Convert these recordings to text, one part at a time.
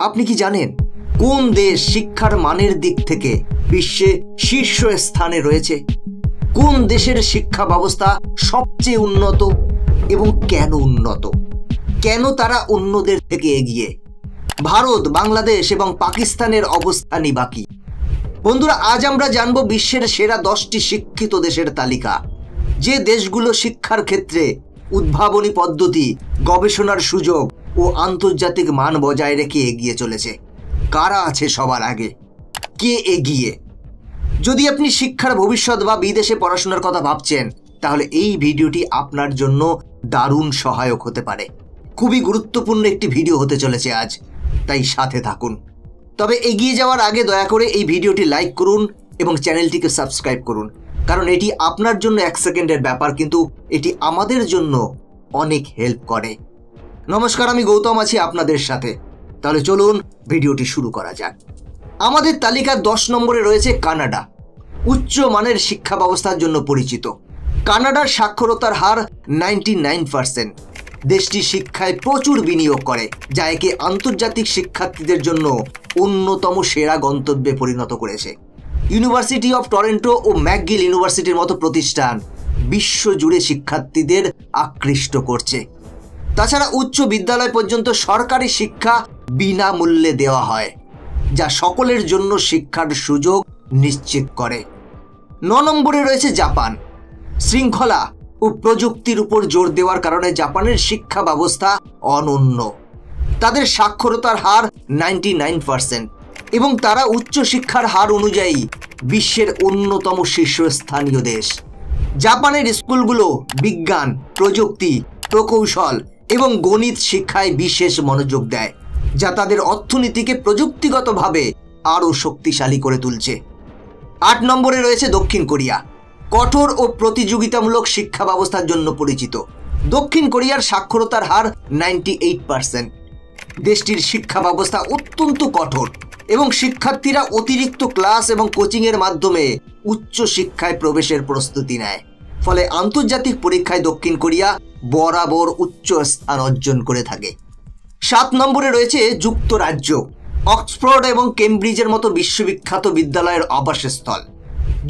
আপনি কি জানেন কোন দেশ শিক্ষার মানের দিক থেকে বিশ্বে শীর্ষ স্থানে রয়েছে? কোন দেশের শিক্ষা ব্যবস্থা সবচেয়ে উন্নত এবং কেন উন্নত? কেন তারা অন্যদের থেকে এগিয়ে? ভারত, বাংলাদেশ এবং পাকিস্তানের অবস্থানই বাকি। বন্ধুরা, আজ আমরা জানব বিশ্বের সেরা 10টি শিক্ষিত দেশের তালিকা, যে দেশগুলো শিক্ষার ক্ষেত্রে উদ্ভাবনী পদ্ধতি, গবেষণার সুযোগ ও আন্তর্জাতিক মান বজায় রেখে এগিয়ে চলেছে। কারা আছে সবার আগে? কে এগিয়ে? যদি আপনি শিক্ষার ভবিষ্যৎ বা বিদেশে পড়াশোনার কথা ভাবছেন, তাহলে এই ভিডিওটি আপনার জন্য দারুণ সহায়ক হতে পারে। খুবই গুরুত্বপূর্ণ একটি ভিডিও হতে চলেছে আজ, তাই সাথে থাকুন। তবে এগিয়ে যাওয়ার আগে দয়া করে এই ভিডিওটি লাইক করুন এবং চ্যানেলটিকে সাবস্ক্রাইব করুন, কারণ এটি আপনার জন্য 1 সেকেন্ডের ব্যাপার, কিন্তু এটি আমাদের জন্য অনেক হেল্প করে। নমস্কার, আমি গৌতম আছি আপনাদের সাথে। তাহলে চলুন ভিডিওটি শুরু করা যাক। আমাদের তালিকার 10 নম্বরে রয়েছে কানাডা। উচ্চ মানের শিক্ষা ব্যবস্থার জন্য পরিচিত। কানাডার সাক্ষরতার হার 99%। দেশটি শিক্ষায় প্রচুর বিনিয়োগ করে, যা একে আন্তর্জাতিক শিক্ষার্থীদের জন্য অন্যতম সেরা গন্তব্যে পরিণত করেছে। ইউনিভার্সিটি অফ টরন্টো ও ম্যাকগিল ইউনিভার্সিটির মতো প্রতিষ্ঠান বিশ্বজুড়ে শিক্ষার্থীদের আকৃষ্ট করছে। তাছাড়া উচ্চ বিদ্যালয় পর্যন্ত সরকারি শিক্ষা বিনামূল্যে দেওয়া হয়, যা সকলের জন্য শিক্ষার সুযোগ নিশ্চিত করে। 9 নম্বরে রয়েছে জাপান। শৃঙ্খলা ও প্রযুক্তির উপর জোর দেওয়ার কারণে জাপানের শিক্ষা ব্যবস্থা অনন্য। তাদের সাক্ষরতার হার 99% এবং তারা উচ্চ শিক্ষার হার অনুযায়ী বিশ্বের অন্যতম শীর্ষস্থানীয় দেশ। জাপানের স্কুলগুলো বিজ্ঞান, প্রযুক্তি, প্রকৌশল এবং গণিত শিক্ষায় বিশেষ মনোযোগ দেয়, যা তাদের অর্থনীতিকে প্রযুক্তিগতভাবে আরও শক্তিশালী করে তুলছে। 8 নম্বরে রয়েছে দক্ষিণ কোরিয়া। কঠোর ও প্রতিযোগিতামূলক শিক্ষা ব্যবস্থার জন্য পরিচিত। দক্ষিণ কোরিয়ার সাক্ষরতার হার 98%। দেশটির শিক্ষা ব্যবস্থা অত্যন্ত কঠোর এবং শিক্ষার্থীরা অতিরিক্ত ক্লাস এবং কোচিংয়ের মাধ্যমে উচ্চ শিক্ষায় প্রবেশের প্রস্তুতি নেয়। ফলে আন্তর্জাতিক পরীক্ষায় দক্ষিণ কোরিয়া বরাবর উচ্চ স্থান অর্জন করে থাকে। 7 নম্বরে রয়েছে যুক্তরাজ্য। অক্সফোর্ড এবং কেমব্রিজের মতো বিশ্ববিখ্যাত বিদ্যালয়ের আবাসস্থল।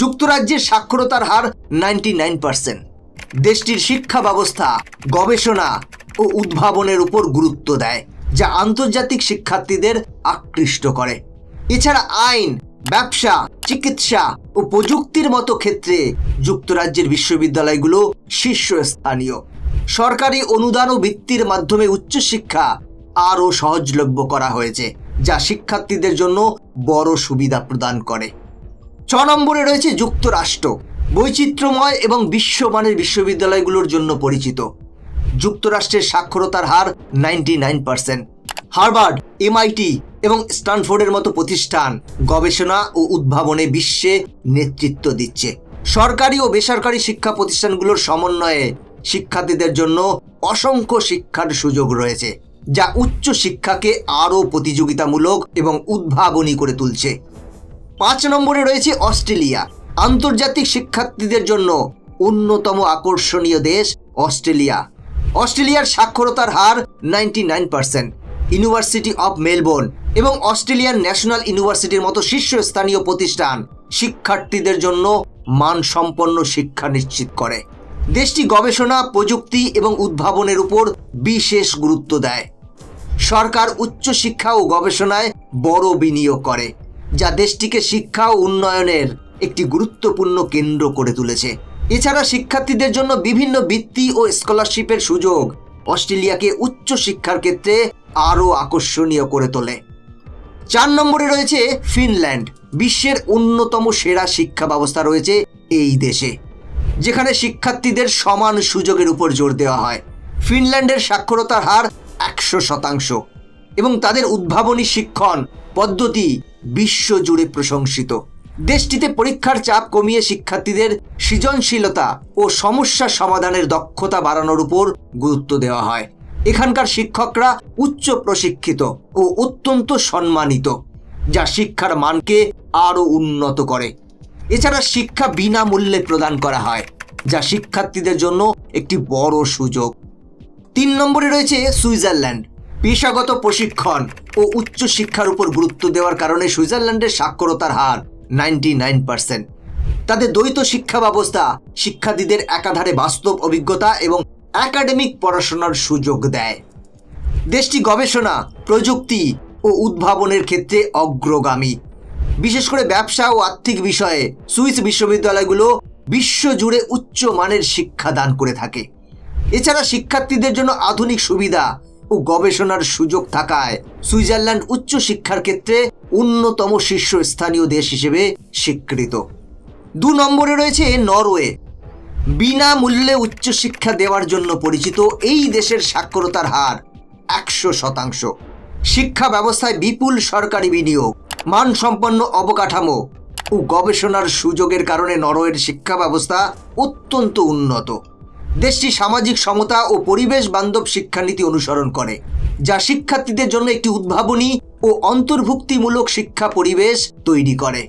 যুক্তরাজ্যের সাক্ষরতার হার 99%। দেশটির শিক্ষা ব্যবস্থা গবেষণা ও উদ্ভাবনের উপর গুরুত্ব দেয়, যা আন্তর্জাতিক শিক্ষার্থীদের আকৃষ্ট করে। এছাড়া আইন, ব্যবসা, চিকিৎসা ও প্রযুক্তির মতো ক্ষেত্রে যুক্তরাজ্যের বিশ্ববিদ্যালয়গুলো শীর্ষস্থানীয়। সরকারি অনুদান ও বৃত্তির মাধ্যমে উচ্চশিক্ষা আরও সহজলভ্য করা হয়েছে, যা শিক্ষার্থীদের জন্য বড় সুবিধা প্রদান করে। 6 নম্বরে রয়েছে যুক্তরাষ্ট্র। বৈচিত্র্যময় এবং বিশ্বমানের বিশ্ববিদ্যালয়গুলোর জন্য পরিচিত। যুক্তরাষ্ট্রের সাক্ষরতার হার 99%। হার্ভার্ড, MIT এবং স্ট্যানফোর্ডের মতো প্রতিষ্ঠান গবেষণা ও উদ্ভাবনে বিশ্বে নেতৃত্ব দিচ্ছে। সরকারি ও বেসরকারি শিক্ষা প্রতিষ্ঠানগুলোর সমন্বয়ে শিক্ষার্থীদের জন্য অসংখ্য শিক্ষার সুযোগ রয়েছে, যা উচ্চ শিক্ষাকে আরও প্রতিযোগিতামূলক এবং উদ্ভাবনী করে তুলছে। 5 নম্বরে রয়েছে অস্ট্রেলিয়া। আন্তর্জাতিক শিক্ষার্থীদের জন্য অন্যতম আকর্ষণীয় দেশ অস্ট্রেলিয়া। অস্ট্রেলিয়ার সাক্ষরতার হার 99%। ইউনিভার্সিটি অফ মেলবোর্ন এবং অস্ট্রেলিয়ান ন্যাশনাল ইউনিভার্সিটির মতো শীর্ষস্থানীয় প্রতিষ্ঠান শিক্ষার্থীদের জন্য মানসম্পন্ন শিক্ষা নিশ্চিত করে। দেশটি গবেষণা, প্রযুক্তি এবং উদ্ভাবনের উপর বিশেষ গুরুত্ব দেয়। সরকার উচ্চশিক্ষা ও গবেষণায় বড় বিনিয়োগ করে, যা দেশটিকে শিক্ষা ও উন্নয়নের একটি গুরুত্বপূর্ণ কেন্দ্র করে তুলেছে। এছাড়া শিক্ষার্থীদের জন্য বিভিন্ন বৃত্তি ও স্কলারশিপের সুযোগ অস্ট্রেলিয়াকে উচ্চ শিক্ষার ক্ষেত্রে আরও আকর্ষণীয় করে তোলে। 4 নম্বরে রয়েছে ফিনল্যান্ড। বিশ্বের অন্যতম সেরা শিক্ষা ব্যবস্থা রয়েছে এই দেশে, যেখানে শিক্ষার্থীদের সমান সুযোগের উপর জোর দেওয়া হয়। ফিনল্যান্ডের সাক্ষরতার হার 100% এবং তাদের উদ্ভাবনী শিক্ষণ পদ্ধতি বিশ্বজুড়ে প্রশংসিত। দেশটিতে পরীক্ষার চাপ কমিয়ে শিক্ষার্থীদের সৃজনশীলতা ও সমস্যা সমাধানের দক্ষতা বাড়ানোর উপর গুরুত্ব দেওয়া হয়। এখানকার শিক্ষকরা উচ্চ প্রশিক্ষিত ও অত্যন্ত সম্মানিত, যা শিক্ষার মানকে আরও উন্নত করে। এছাড়া শিক্ষা বিনামূল্যে প্রদান করা হয়, যা শিক্ষার্থীদের জন্য একটি বড় সুযোগ। 3 নম্বরে রয়েছে সুইজারল্যান্ড। পেশাগত প্রশিক্ষণ ও উচ্চ শিক্ষার উপর গুরুত্ব দেওয়ার কারণে সুইজারল্যান্ডের সাক্ষরতার হার 99%। তাদের দ্বৈত শিক্ষা ব্যবস্থা শিক্ষার্থীদের একাধারে বাস্তব অভিজ্ঞতা এবং একাডেমিক পড়াশোনার সুযোগ দেয়। দেশটি গবেষণা, প্রযুক্তি ও উদ্ভাবনের ক্ষেত্রে অগ্রগামী। বিশেষ করে ব্যবসা ও আর্থিক বিষয়ে সুইস বিশ্ববিদ্যালয়গুলো বিশ্বজুড়ে উচ্চ মানের শিক্ষা দান করে থাকে। এছাড়া শিক্ষার্থীদের জন্য আধুনিক সুবিধা ও গবেষণার সুযোগ থাকায় সুইজারল্যান্ড উচ্চ শিক্ষার ক্ষেত্রে অন্যতম শীর্ষস্থানীয় দেশ হিসেবে স্বীকৃত। 2 নম্বরে রয়েছে নরওয়ে। বিনামূল্যে উচ্চশিক্ষা দেওয়ার জন্য পরিচিত এই দেশের সাক্ষরতার হার 100%। শিক্ষা ব্যবস্থায় বিপুল সরকারি বিনিয়োগ, মানসম্পন্ন অবকাঠামো ও গবেষণার সুযোগের কারণে নরওয়ের শিক্ষা ব্যবস্থা অত্যন্ত উন্নত। দেশটি সামাজিক সমতা ও পরিবেশ বান্ধব শিক্ষানীতি অনুসরণ করে, যা শিক্ষার্থীদের জন্য একটি উদ্ভাবনী ও অন্তর্ভুক্তিমূলক শিক্ষা পরিবেশ তৈরি করে।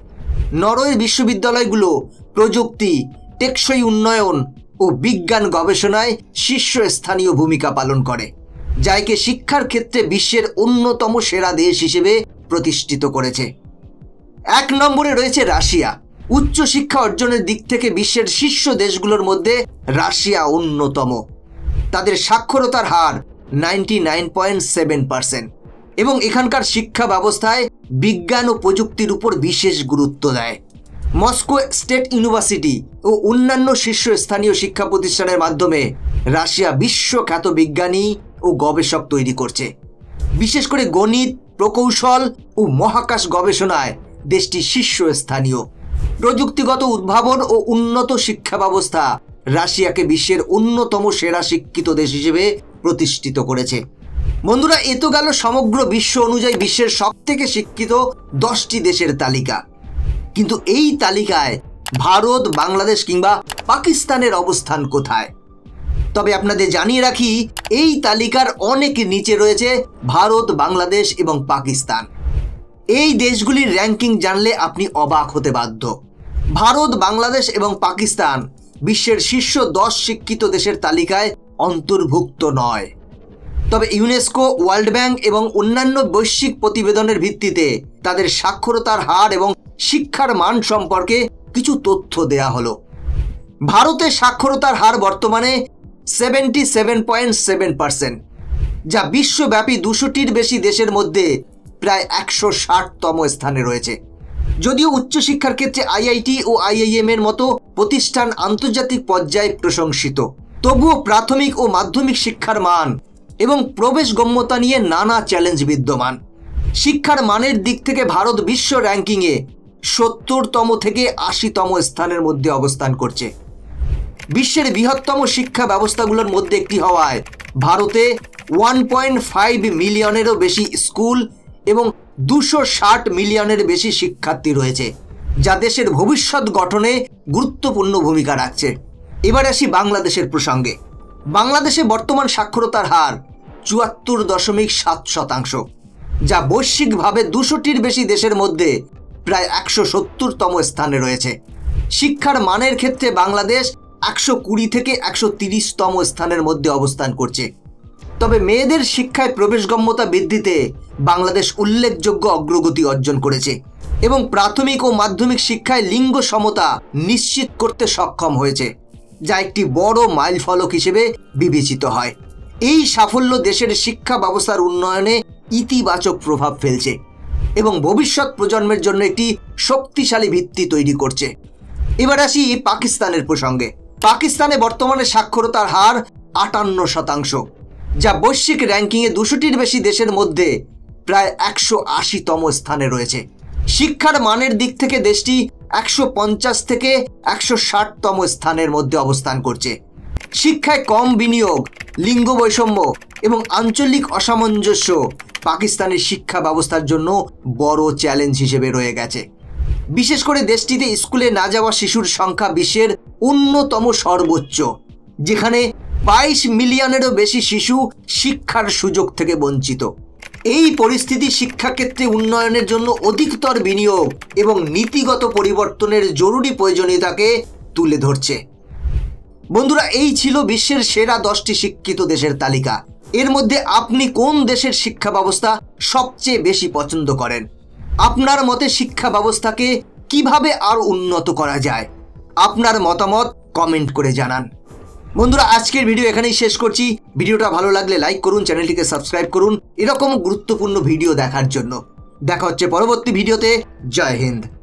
নরওয়ের বিশ্ববিদ্যালয়গুলো প্রযুক্তি, টেকসই উন্নয়ন ও বিজ্ঞান গবেষণায় শীর্ষস্থানীয় ভূমিকা পালন করে, যা একে শিক্ষার ক্ষেত্রে বিশ্বের অন্যতম সেরা দেশ হিসেবে প্রতিষ্ঠিত করেছে। 1 নম্বরে রয়েছে রাশিয়া। উচ্চশিক্ষা অর্জনের দিক থেকে বিশ্বের শীর্ষ দেশগুলোর মধ্যে রাশিয়া অন্যতম। তাদের সাক্ষরতার হার 99.7% এবং এখানকার শিক্ষা ব্যবস্থায় বিজ্ঞান ও প্রযুক্তির উপর বিশেষ গুরুত্ব দেয়। মস্কো স্টেট ইউনিভার্সিটি ও অন্যান্য শীর্ষস্থানীয় শিক্ষা প্রতিষ্ঠানের মাধ্যমে রাশিয়া বিশ্বখ্যাত বিজ্ঞানী ও গবেষক তৈরি করছে। বিশেষ করে গণিত, প্রকৌশল ও মহাকাশ গবেষণায় দেশটি শীর্ষস্থানীয়। প্রযুক্তিগত উদ্ভাবন ও উন্নত শিক্ষা ব্যবস্থা রাশিয়াকে বিশ্বের অন্যতম সেরা শিক্ষিত দেশ হিসেবে প্রতিষ্ঠিত করেছে। বন্ধুরা, এ তো গেল সমগ্র বিশ্ব অনুযায়ী বিশ্বের সবথেকে শিক্ষিত 10টি দেশের তালিকা। কিন্তু এই তালিকায় ভারত, বাংলাদেশ কিংবা পাকিস্তানের অবস্থান কোথায়? তবে আপনাদের জানিয়ে রাখি, এই তালিকার অনেক নিচে রয়েছে ভারত, বাংলাদেশ এবং পাকিস্তান। এই দেশগুলির র্যাঙ্কিং জানলে আপনি অবাক হতে বাধ্য। ভারত, বাংলাদেশ এবং পাকিস্তান বিশ্বের শীর্ষ 10 শিক্ষিত দেশের তালিকায় অন্তর্ভুক্ত নয়। তবে ইউনেস্কো, ওয়ার্ল্ড ব্যাংক এবং অন্যান্য বৈশ্বিক প্রতিবেদনের ভিত্তিতে তাদের সাক্ষরতার হার এবং শিক্ষার মান সম্পর্কে কিছু তথ্য দেয়া হলো। ভারতের সাক্ষরতার হার বর্তমানে 77.7%, যা বিশ্বব্যাপী 200টির বেশি দেশের মধ্যে প্রায় 160তম স্থানে রয়েছে। যদিও উচ্চশিক্ষার ক্ষেত্রে আইআইটি ও আইআইএম এর মতো প্রতিষ্ঠান আন্তর্জাতিক পর্যায়ে প্রশংসিত, তবুও প্রাথমিক ও মাধ্যমিক শিক্ষার মান এবং প্রবেশগম্যতা নিয়ে নানা চ্যালেঞ্জ বিদ্যমান। শিক্ষার মানের দিক থেকে ভারত বিশ্ব র্যাঙ্কিংয়ে 70তম থেকে 80তম স্থানের মধ্যে অবস্থান করছে। বিশ্বের বৃহত্তম শিক্ষা ব্যবস্থাগুলোর মধ্যে একটি হওয়ায় ভারতে 1.5 মিলিয়নেরও বেশি স্কুল এবং 260 মিলিয়নের বেশি শিক্ষার্থী রয়েছে, যা দেশের ভবিষ্যৎ গঠনে গুরুত্বপূর্ণ ভূমিকা রাখছে। এবার আসি বাংলাদেশের প্রসঙ্গে। বাংলাদেশে বর্তমান সাক্ষরতার হার 74.7%, যা বৈশ্বিকভাবে 200টির বেশি দেশের মধ্যে প্রায় 170তম স্থানে রয়েছে। শিক্ষার মানের ক্ষেত্রে বাংলাদেশ 120 থেকে 130তম স্থানের মধ্যে অবস্থান করছে। তবে মেয়েদের শিক্ষায় প্রবেশগম্যতা বৃদ্ধিতে বাংলাদেশ উল্লেখযোগ্য অগ্রগতি অর্জন করেছে এবং প্রাথমিক ও মাধ্যমিক শিক্ষায় লিঙ্গ সমতা নিশ্চিত করতে সক্ষম হয়েছে, যা একটি বড় মাইলফলক হিসেবে বিবেচিত হয়। এই সাফল্য দেশের শিক্ষা ব্যবস্থার উন্নয়নে ইতিবাচক প্রভাব ফেলছে এবং ভবিষ্যৎ প্রজন্মের জন্য একটি শক্তিশালী ভিত্তি তৈরি করছে। এবার আসি পাকিস্তানের প্রসঙ্গে। পাকিস্তানে বর্তমানে সাক্ষরতার হার 58%, যা বৈশ্বিক র্যাঙ্কিংয়ে 200টির বেশি দেশের মধ্যে প্রায় 180তম স্থানে রয়েছে। শিক্ষার মানের দিক থেকে দেশটি 150 থেকে 160তম স্থানের মধ্যে অবস্থান করছে। শিক্ষায় কম বিনিয়োগ, লিঙ্গ বৈষম্য এবং আঞ্চলিক অসামঞ্জস্য পাকিস্তানের শিক্ষা ব্যবস্থার জন্য বড় চ্যালেঞ্জ হিসেবে রয়ে গেছে। বিশেষ করে দেশটিতে স্কুলে না যাওয়া শিশুর সংখ্যা বিশ্বের অন্যতম সর্বোচ্চ, যেখানে 22 মিলিয়নেরও বেশি শিশু শিক্ষার সুযোগ থেকে বঞ্চিত। এই পরিস্থিতি শিক্ষাক্ষেত্রে উন্নয়নের জন্য অধিকতর বিনিয়োগ এবং নীতিগত পরিবর্তনের জরুরি প্রয়োজনীয়তাকে তুলে ধরছে। বন্ধুরা, এই ছিল বিশ্বের সেরা 10টি শিক্ষিত দেশের তালিকা। এর মধ্যে আপনি কোন দেশের শিক্ষা ব্যবস্থা সবচেয়ে বেশি পছন্দ করেন? আপনার মতে শিক্ষা ব্যবস্থাকে কিভাবে আরো উন্নত করা যায়? আপনার মতামত কমেন্ট করে জানান। বন্ধুরা, আজকের ভিডিও এখানেই শেষ করছি। ভিডিওটা ভালো লাগলে লাইক করুন, চ্যানেলটিকে সাবস্ক্রাইব করুন এরকম গুরুত্বপূর্ণ ভিডিও দেখার জন্য। দেখা হচ্ছে পরবর্তী ভিডিওতে। জয় হিন্দ।